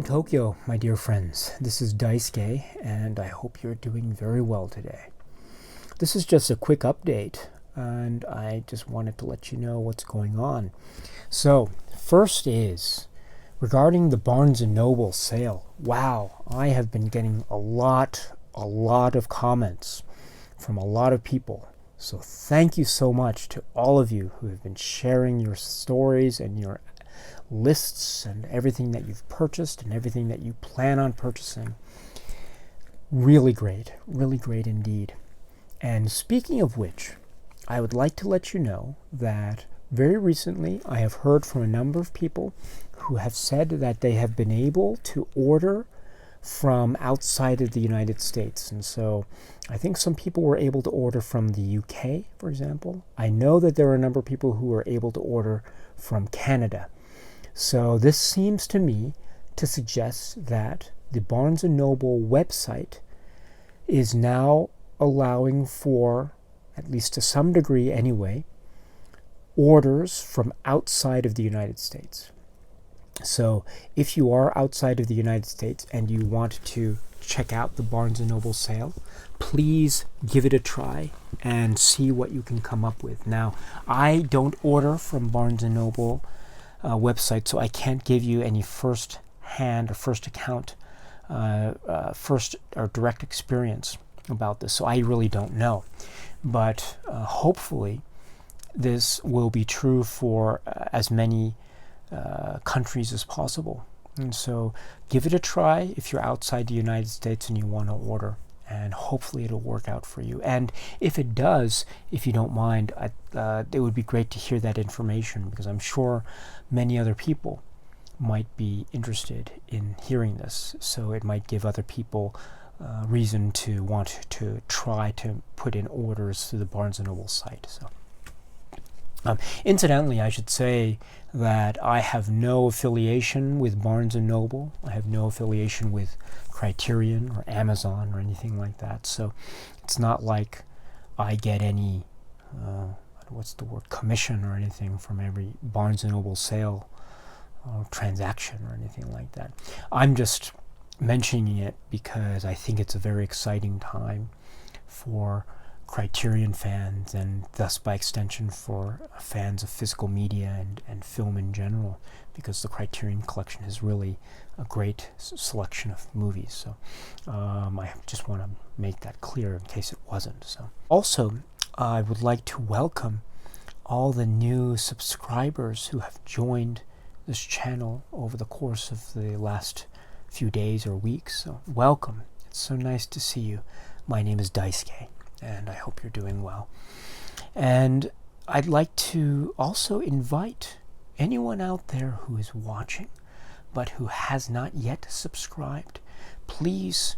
from Tokyo, my dear friends. This is Daisuke, and I hope you're doing very well today. This is just a quick update, and I just wanted to let you know what's going on. So, first is regarding the Barnes & Noble sale. Wow, I have been getting a lot of comments from a lot of people. So thank you so much to all of you who have been sharing your stories and your lists and everything that you've purchased and everything that you plan on purchasing. Really great indeed. And speaking of which, I would like to let you know that very recently I have heard from a number of people who have said that they have been able to order from outside of the United States. And so I think some people were able to order from the UK, for example. I know that there are a number of people who were able to order from Canada. So this seems to me to suggest that the Barnes & Noble website is now allowing for, at least to some degree anyway, orders from outside of the United States. So if you are outside of the United States and you want to check out the Barnes & Noble sale, please give it a try and see what you can come up with. Now, I don't order from Barnes & Noble website, so I can't give you any first hand or first account, first or direct experience about this. So I really don't know. But hopefully this will be true for as many countries as possible. And so give it a try if you're outside the United States and you want to order, and hopefully it'll work out for you. And if it does, if you don't mind, it would be great to hear that information, because I'm sure many other people might be interested in hearing this. So it might give other people reason to want to try to put in orders through the Barnes & Noble site. So incidentally, I should say that I have no affiliation with Barnes & Noble. I have no affiliation with Criterion or Amazon or anything like that. So it's not like I get any, commission or anything from every Barnes & Noble sale or transaction or anything like that. I'm just mentioning it because I think it's a very exciting time for Criterion fans, and thus by extension for fans of physical media and film in general, because the Criterion collection is really a great selection of movies. So I just want to make that clear in case it wasn't. So also, I would like to welcome all the new subscribers who have joined this channel over the course of the last few days or weeks. So welcome. It's so nice to see you. My name is Daisuke, and I hope you're doing well. And I'd like to also invite anyone out there who is watching but who has not yet subscribed. Please,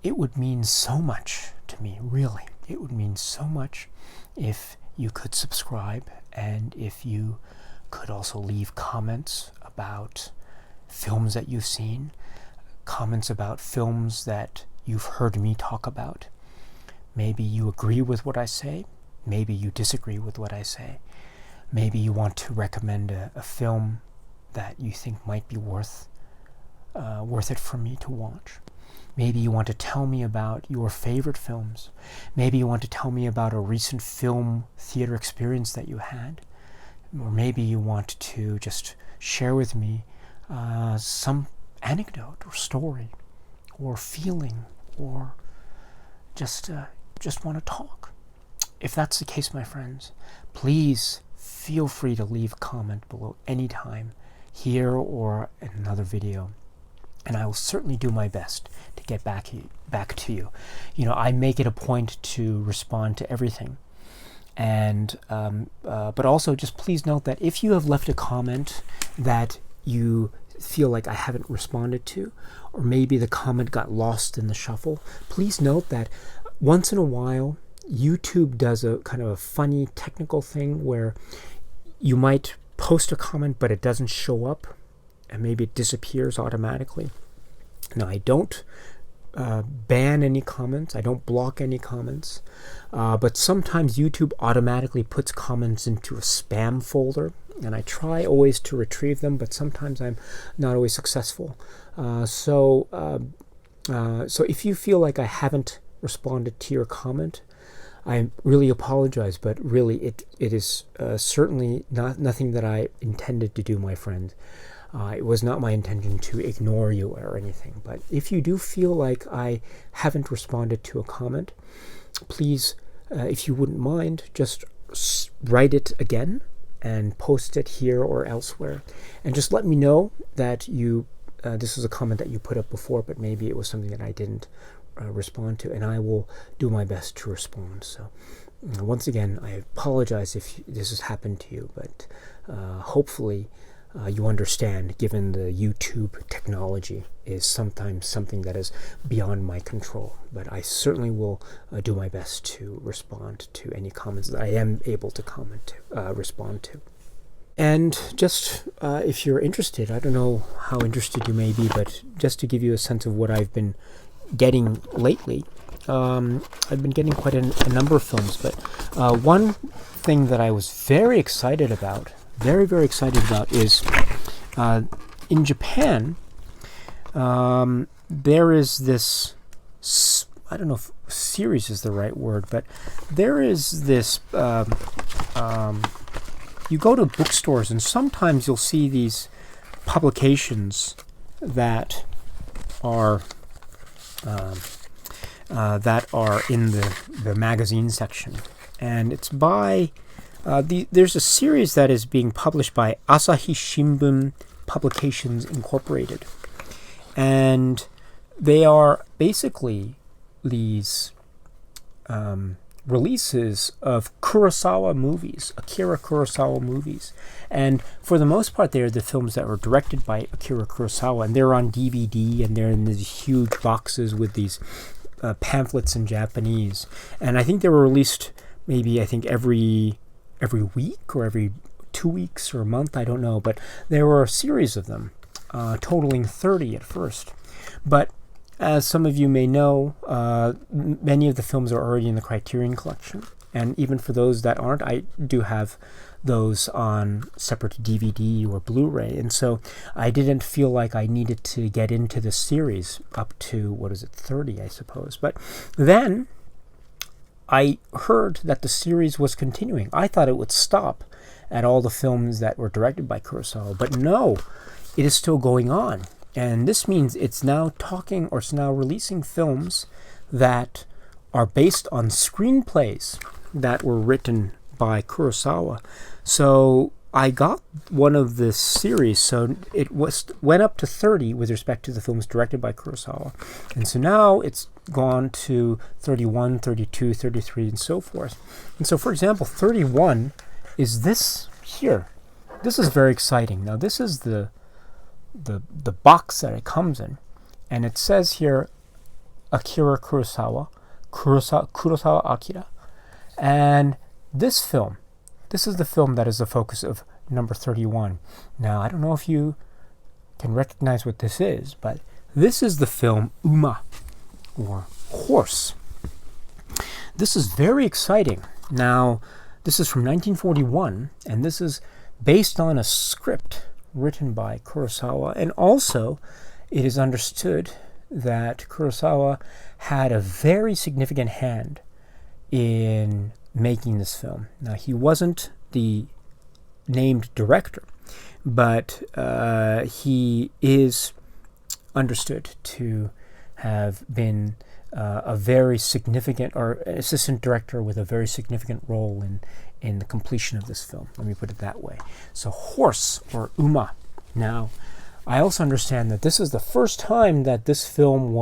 it would mean so much to me, really. It would mean so much if you could subscribe, and if you could also leave comments about films that you've seen, comments about films that you've heard me talk about. Maybe you agree with what I say. Maybe you disagree with what I say. Maybe you want to recommend a film that you think might be worth it for me to watch. Maybe you want to tell me about your favorite films. Maybe you want to tell me about a recent film theater experience that you had. Or maybe you want to just share with me some anecdote or story or feeling, or just want to talk. If that's the case, my friends, please feel free to leave a comment below anytime, here or in another video, and I will certainly do my best to get back to you. You know, I make it a point to respond to everything, and but also just please note that if you have left a comment that you feel like I haven't responded to, or maybe the comment got lost in the shuffle, please note that once in a while YouTube does a kind of a funny technical thing where you might post a comment but it doesn't show up, and maybe it disappears automatically. Now, I don't ban any comments, I don't block any comments, but sometimes YouTube automatically puts comments into a spam folder, and I try always to retrieve them, but sometimes I'm not always successful. So if you feel like I haven't responded to your comment, I really apologize, but really it is certainly nothing that I intended to do, my friend. It was not my intention to ignore you or anything. But if you do feel like I haven't responded to a comment, please, if you wouldn't mind, just write it again and post it here or elsewhere. And just let me know that this was a comment that you put up before, but maybe it was something that I didn't respond to, and I will do my best to respond. So once again, I apologize if this has happened to you, but hopefully you understand, given the YouTube technology is sometimes something that is beyond my control. But I certainly will do my best to respond to any comments that I am able to respond to. And just if you're interested, I don't know how interested you may be, but just to give you a sense of what I've been getting lately, I've been getting quite a number of films. But one thing that I was very excited about, very excited about, is in Japan, there is this, I don't know if series is the right word, but there is this, you go to bookstores and sometimes you'll see these publications that are in the magazine section, and it's by there's a series that is being published by Asahi Shimbun Publications Incorporated, and they are basically these releases of Akira Kurosawa movies. And for the most part, they're the films that were directed by Akira Kurosawa, and they're on DVD, and they're in these huge boxes with these pamphlets in Japanese. And I think they were released maybe, every week or every 2 weeks or a month, I don't know, but there were a series of them, totaling 30 at first. But as some of you may know, many of the films are already in the Criterion Collection, and even for those that aren't, I do have those on separate DVD or Blu-ray, and so I didn't feel like I needed to get into the series up to, 30, I suppose. But then I heard that the series was continuing. I thought it would stop at all the films that were directed by Kurosawa, but no, it is still going on. And this means it's now releasing films that are based on screenplays that were written by Kurosawa. So I got one of this series, so it went up to 30 with respect to the films directed by Kurosawa. And so now it's gone to 31, 32, 33, and so forth. And so, for example, 31 is this here. This is very exciting. Now, this is the box that it comes in, and it says here Akira Kurosawa Akira, and this is the film that is the focus of number 31. Now, I don't know if you can recognize what this is, but this is the film Uma, or Horse. This is very exciting. Now, this is from 1941, and this is based on a script written by Kurosawa, and also it is understood that Kurosawa had a very significant hand in making this film. Now, he wasn't the named director, but he is understood to have been a very significant, or assistant director with a very significant role in the completion of this film. Let me put it that way. So Horse, or Uma. Now, I also understand that this is the first time that this film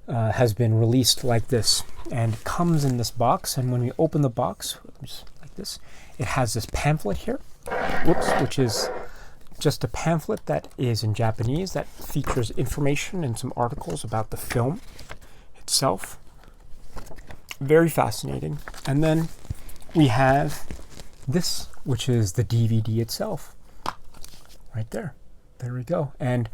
has been released like this, and comes in this box. And when we open the box, just like this, it has this pamphlet here, which is just a pamphlet that is in Japanese that features information and some articles about the film itself. Very fascinating. And then we have this, which is the DVD itself. Right there. There we go. And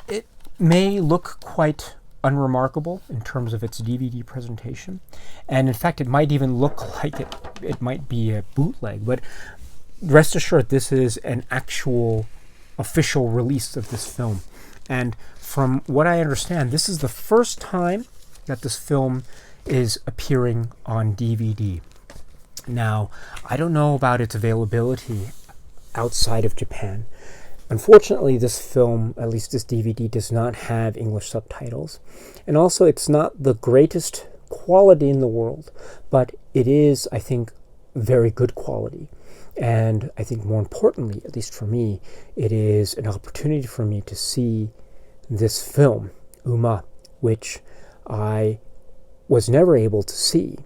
it may look quite unremarkable in terms of its DVD presentation. And in fact, it might even look like it might be a bootleg. But rest assured, this is an actual official release of this film. And from what I understand, this is the first time that this film is appearing on DVD. Now, I don't know about its availability outside of Japan. Unfortunately, this film, at least this DVD, does not have English subtitles. And also, it's not the greatest quality in the world, but it is, I think, very good quality. And I think more importantly, at least for me, it is an opportunity for me to see this film, Uma, which I was never able to see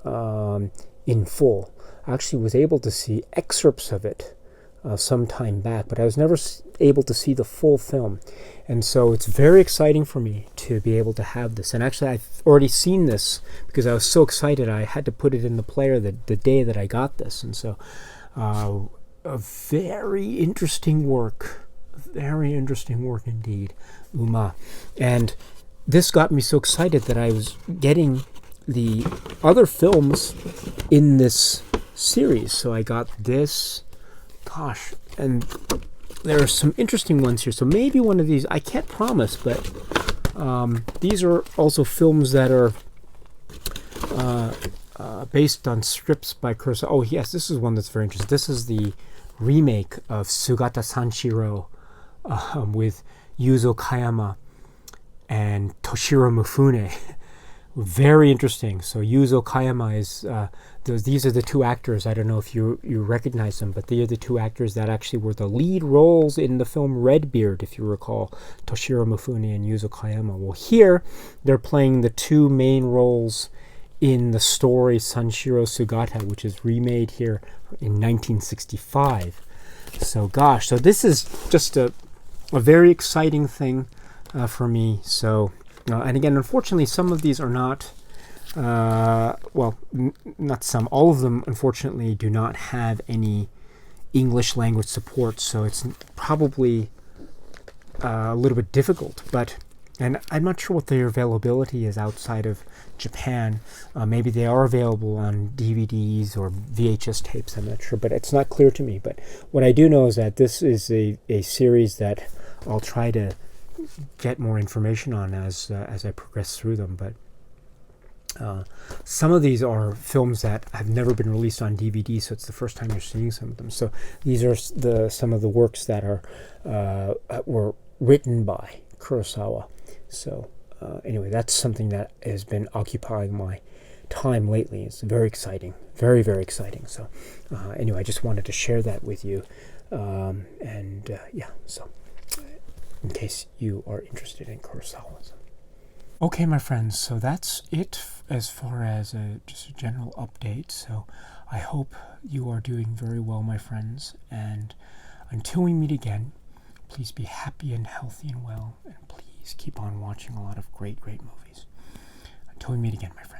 in full. I actually was able to see excerpts of it some time back, but I was never able to see the full film. And so it's very exciting for me to be able to have this. And actually, I've already seen this because I was so excited I had to put it in the player the day that I got this. And so a very interesting work indeed, Uma. And this got me so excited that I was getting the other films in this series. So I got this, and there are some interesting ones here. So maybe one of these, I can't promise, but these are also films that are based on scripts by Kurosawa. Oh yes, this is one that's very interesting. This is the remake of Sugata Sanshiro with Yuzo Kayama and Toshiro Mifune. Very interesting. So Yuzo Kayama is these are the two actors. I don't know if you recognize them, but they are the two actors that actually were the lead roles in the film Redbeard, if you recall, Toshiro Mifune and Yuzo Kayama. Well, here they're playing the two main roles in the story Sanshiro Sugata, which is remade here in 1965. So so this is just a very exciting thing for me. So, and again, unfortunately, some of these are not, not some, all of them, unfortunately, do not have any English language support. So it's probably a little bit difficult, and I'm not sure what their availability is outside of Japan. Maybe they are available on DVDs or VHS tapes, I'm not sure, but it's not clear to me. But what I do know is that this is a series that I'll try to get more information on as I progress through them. But some of these are films that have never been released on DVD, so it's the first time you're seeing some of them. So these are some of the works that were written by Kurosawa. So anyway, that's something that has been occupying my time lately. It's very exciting, very, very exciting. So anyway, I just wanted to share that with you. So in case you are interested in Kurosawa. Okay, my friends, so that's it as far as just a general update. So I hope you are doing very well, my friends. And until we meet again, please be happy and healthy and well. And please keep on watching a lot of great, great movies. Until we meet again, my friends.